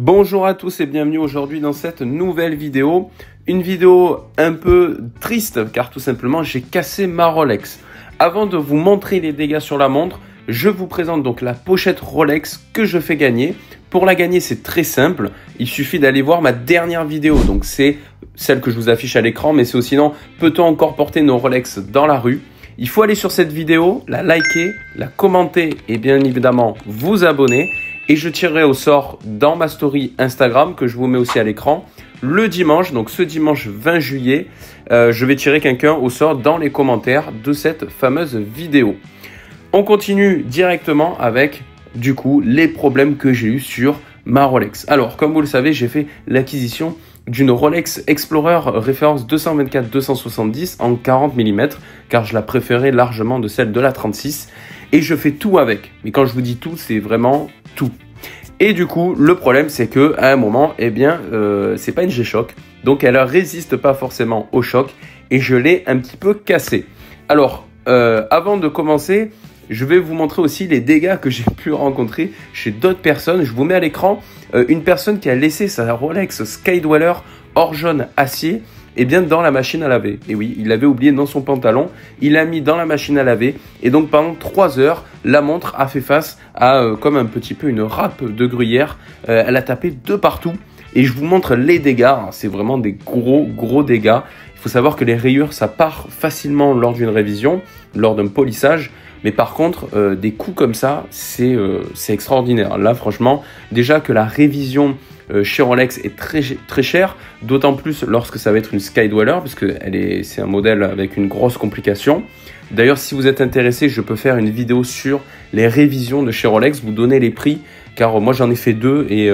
Bonjour à tous et bienvenue aujourd'hui dans cette nouvelle vidéo. Une vidéo un peu triste car tout simplement j'ai cassé ma Rolex. Avant de vous montrer les dégâts sur la montre, je vous présente donc la pochette Rolex que je fais gagner. Pour la gagner, c'est très simple, il suffit d'aller voir ma dernière vidéo. Donc c'est celle que je vous affiche à l'écran, mais c'est aussi non, peut-on encore porter nos Rolex dans la rue? Il faut aller sur cette vidéo, la liker, la commenter et bien évidemment vous abonner. Et je tirerai au sort dans ma story Instagram, que je vous mets aussi à l'écran, le dimanche, donc ce dimanche 20 juillet, je vais tirer quelqu'un au sort dans les commentaires de cette fameuse vidéo. On continue directement avec, du coup, les problèmes que j'ai eu sur ma Rolex. Alors, comme vous le savez, j'ai fait l'acquisition d'une Rolex Explorer référence 224-270 en 40 mm, car je la préférais largement de celle de la 36. Et je fais tout avec. Mais quand je vous dis tout, c'est vraiment tout. Et du coup, le problème, c'est que à un moment, eh bien, c'est pas une G-Shock. Donc, elle ne résiste pas forcément au choc. Et je l'ai un petit peu cassée. Alors, avant de commencer, je vais vous montrer aussi les dégâts que j'ai pu rencontrer chez d'autres personnes. Je vous mets à l'écran une personne qui a laissé sa Rolex Skydweller or jaune acier et bien dans la machine à laver. Et oui, il l'avait oublié dans son pantalon, il l'a mis dans la machine à laver et donc pendant 3 heures, la montre a fait face à comme un petit peu une râpe de gruyère. Elle a tapé de partout et je vous montre les dégâts. C'est vraiment des gros dégâts. Il faut savoir que les rayures, ça part facilement lors d'une révision, lors d'un polissage. Mais par contre, des coups comme ça, c'est extraordinaire. Là, franchement, déjà que la révision chez Rolex est très chère, d'autant plus lorsque ça va être une Skydweller, parce que c'est un modèle avec une grosse complication. D'ailleurs, si vous êtes intéressé, je peux faire une vidéo sur les révisions de chez Rolex, vous donner les prix, car moi j'en ai fait 2 et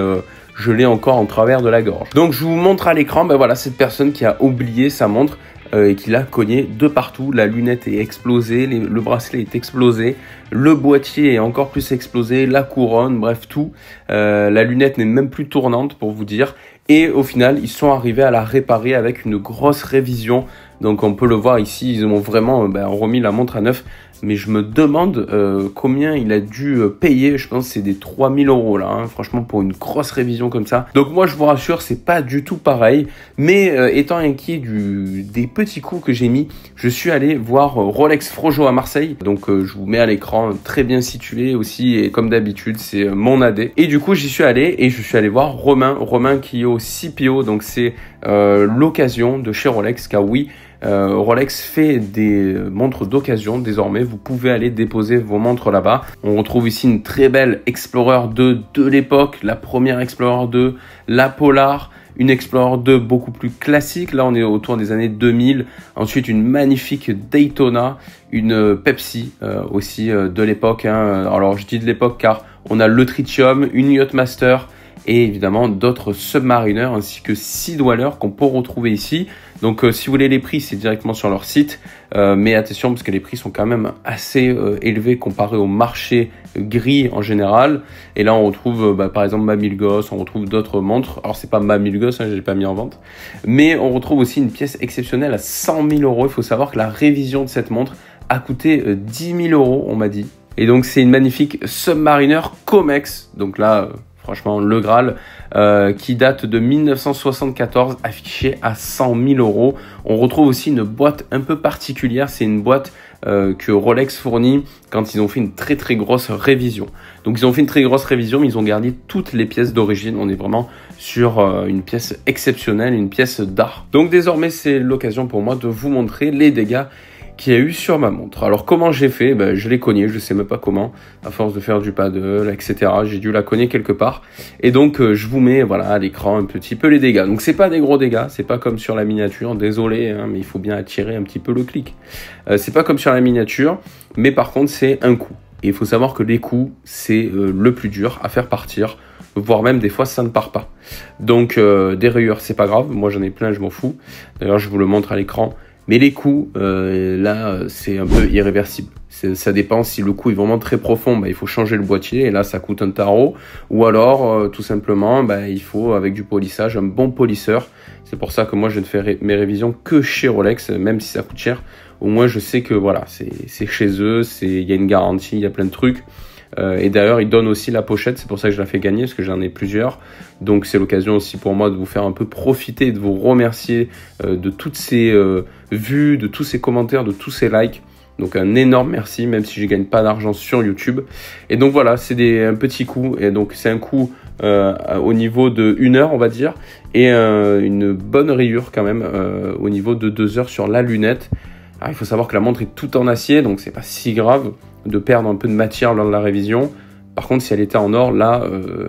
je l'ai encore en travers de la gorge. Donc je vous montre à l'écran, ben voilà, cette personne qui a oublié sa montre et qui l'a cogné de partout. La lunette est explosée, le bracelet est explosé, le boîtier est encore plus explosé, la couronne, bref tout. La lunette n'est même plus tournante pour vous dire. Et au final, ils sont arrivés à la réparer avec une grosse révision. Donc on peut le voir ici, ils ont vraiment remis la montre à neuf. Mais je me demande combien il a dû payer. Je pense que c'est des 3000 € là, hein, franchement pour une grosse révision comme ça. Donc moi je vous rassure, c'est pas du tout pareil. Mais étant inquiet des petits coups que j'ai mis, je suis allé voir Rolex Frojo à Marseille. Donc je vous mets à l'écran, très bien situé aussi. Et comme d'habitude, c'est mon AD. Et du coup j'y suis allé et je suis allé voir Romain qui est au CPO. Donc c'est l'occasion de chez Rolex, car oui, Rolex fait des montres d'occasion désormais. Vous pouvez aller déposer vos montres là-bas. On retrouve ici une très belle Explorer 2 de l'époque, la première Explorer 2, la Polar, une Explorer 2 beaucoup plus classique. Là, on est autour des années 2000. Ensuite, une magnifique Daytona, une Pepsi aussi de l'époque. Hein. Alors, je dis de l'époque car on a le Tritium, une Yachtmaster et évidemment d'autres Submariner ainsi que Sea Dweller qu'on peut retrouver ici. Donc si vous voulez les prix, c'est directement sur leur site, mais attention parce que les prix sont quand même assez élevés comparé au marché gris en général. Et là on retrouve par exemple ma Milgauss, on retrouve d'autres montres. Alors c'est pas ma Milgauss, hein, je l'ai pas mis en vente, mais on retrouve aussi une pièce exceptionnelle à 100 000 €. Il faut savoir que la révision de cette montre a coûté 10 000 €, on m'a dit. Et donc c'est une magnifique Submariner Comex, donc là franchement le Graal, qui date de 1974, affiché à 100 000 €. On retrouve aussi une boîte un peu particulière, c'est une boîte que Rolex fournit quand ils ont fait une très grosse révision. Donc ils ont fait une très grosse révision, mais ils ont gardé toutes les pièces d'origine. On est vraiment sur une pièce exceptionnelle, une pièce d'art. Donc désormais c'est l'occasion pour moi de vous montrer les dégâts qu'il y a eu sur ma montre. Alors comment j'ai fait? Je l'ai cogné, je sais même pas comment, à force de faire du paddle, etc. J'ai dû la cogner quelque part. Et donc je vous mets voilà à l'écran un petit peu les dégâts. Donc c'est pas des gros dégâts, c'est pas comme sur la miniature, désolé, hein, mais il faut bien attirer un petit peu le clic. C'est pas comme sur la miniature, mais par contre c'est un coup. Et il faut savoir que les coups, c'est le plus dur à faire partir, voire même des fois ça ne part pas. Donc des rayures, c'est pas grave, moi j'en ai plein, je m'en fous. D'ailleurs je vous le montre à l'écran. Mais les coups, là, c'est un peu irréversible. Ça dépend si le coup est vraiment très profond, il faut changer le boîtier et là, ça coûte un tarot. Ou alors, tout simplement, il faut, avec du polissage, un bon polisseur. C'est pour ça que moi, je ne fais mes révisions que chez Rolex, même si ça coûte cher. Au moins, je sais que voilà, c'est chez eux, il y a une garantie, il y a plein de trucs. Et d'ailleurs, il donne aussi la pochette, c'est pour ça que je la fais gagner, parce que j'en ai plusieurs. Donc c'est l'occasion aussi pour moi de vous faire un peu profiter, de vous remercier de toutes ces vues, de tous ces commentaires, de tous ces likes. Donc un énorme merci, même si je gagne pas d'argent sur YouTube. Et donc voilà, c'est un petit coup. Et donc c'est un coup au niveau de 1 heure, on va dire, et une bonne rayure quand même au niveau de 2 heures sur la lunette. Alors, il faut savoir que la montre est toute en acier, donc c'est pas si grave de perdre un peu de matière lors de la révision. Par contre, si elle était en or, là,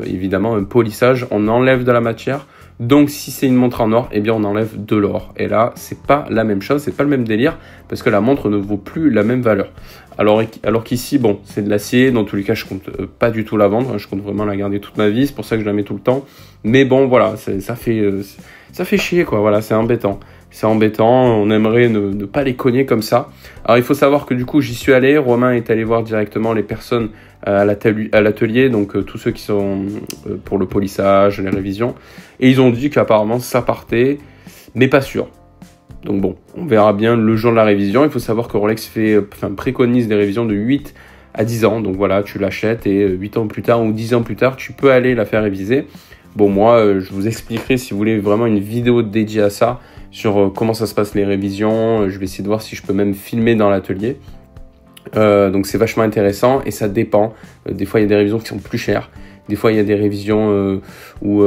évidemment, un polissage, on enlève de la matière. Donc, si c'est une montre en or, eh bien, on enlève de l'or. Et là, c'est pas la même chose, c'est pas le même délire, parce que la montre ne vaut plus la même valeur. Alors qu'ici, bon, c'est de l'acier. Dans tous les cas, je compte pas du tout la vendre. Hein, je compte vraiment la garder toute ma vie. C'est pour ça que je la mets tout le temps. Mais bon, voilà, ça fait chier, quoi. Voilà, c'est embêtant. C'est embêtant, on aimerait ne pas les cogner comme ça. Alors il faut savoir que du coup j'y suis allé, Romain est allé voir directement les personnes à l'atelier, donc tous ceux qui sont pour le polissage, les révisions, et ils ont dit qu'apparemment ça partait, mais pas sûr. Donc bon, on verra bien le jour de la révision. Il faut savoir que Rolex préconise des révisions de 8 à 10 ans, donc voilà, tu l'achètes et 8 ans plus tard ou 10 ans plus tard, tu peux aller la faire réviser. Bon, moi, je vous expliquerai si vous voulez vraiment une vidéo dédiée à ça, sur comment ça se passe les révisions. Je vais essayer de voir si je peux même filmer dans l'atelier. Donc c'est vachement intéressant et ça dépend. Des fois, il y a des révisions qui sont plus chères. Des fois, il y a des révisions où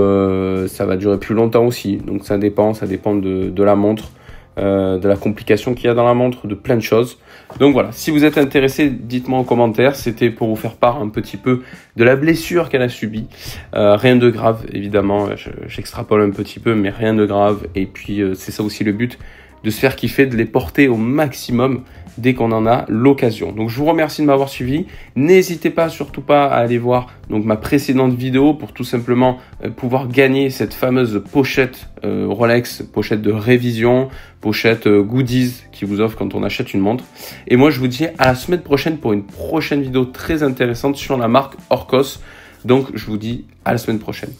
ça va durer plus longtemps aussi. Donc ça dépend de la montre, de la complication qu'il y a dans la montre, de plein de choses. Donc voilà, si vous êtes intéressé, dites-moi en commentaire. C'était pour vous faire part un petit peu de la blessure qu'elle a subie. Rien de grave, évidemment, j'extrapole un petit peu, mais rien de grave. Et puis c'est ça aussi le but, de se faire kiffer, de les porter au maximum dès qu'on en a l'occasion. Donc je vous remercie de m'avoir suivi. N'hésitez pas, surtout pas, à aller voir donc ma précédente vidéo pour tout simplement pouvoir gagner cette fameuse pochette Rolex, pochette de révision, pochette goodies qui vous offre quand on achète une montre. Et moi je vous dis à la semaine prochaine pour une prochaine vidéo très intéressante sur la marque Orcos. Donc je vous dis à la semaine prochaine.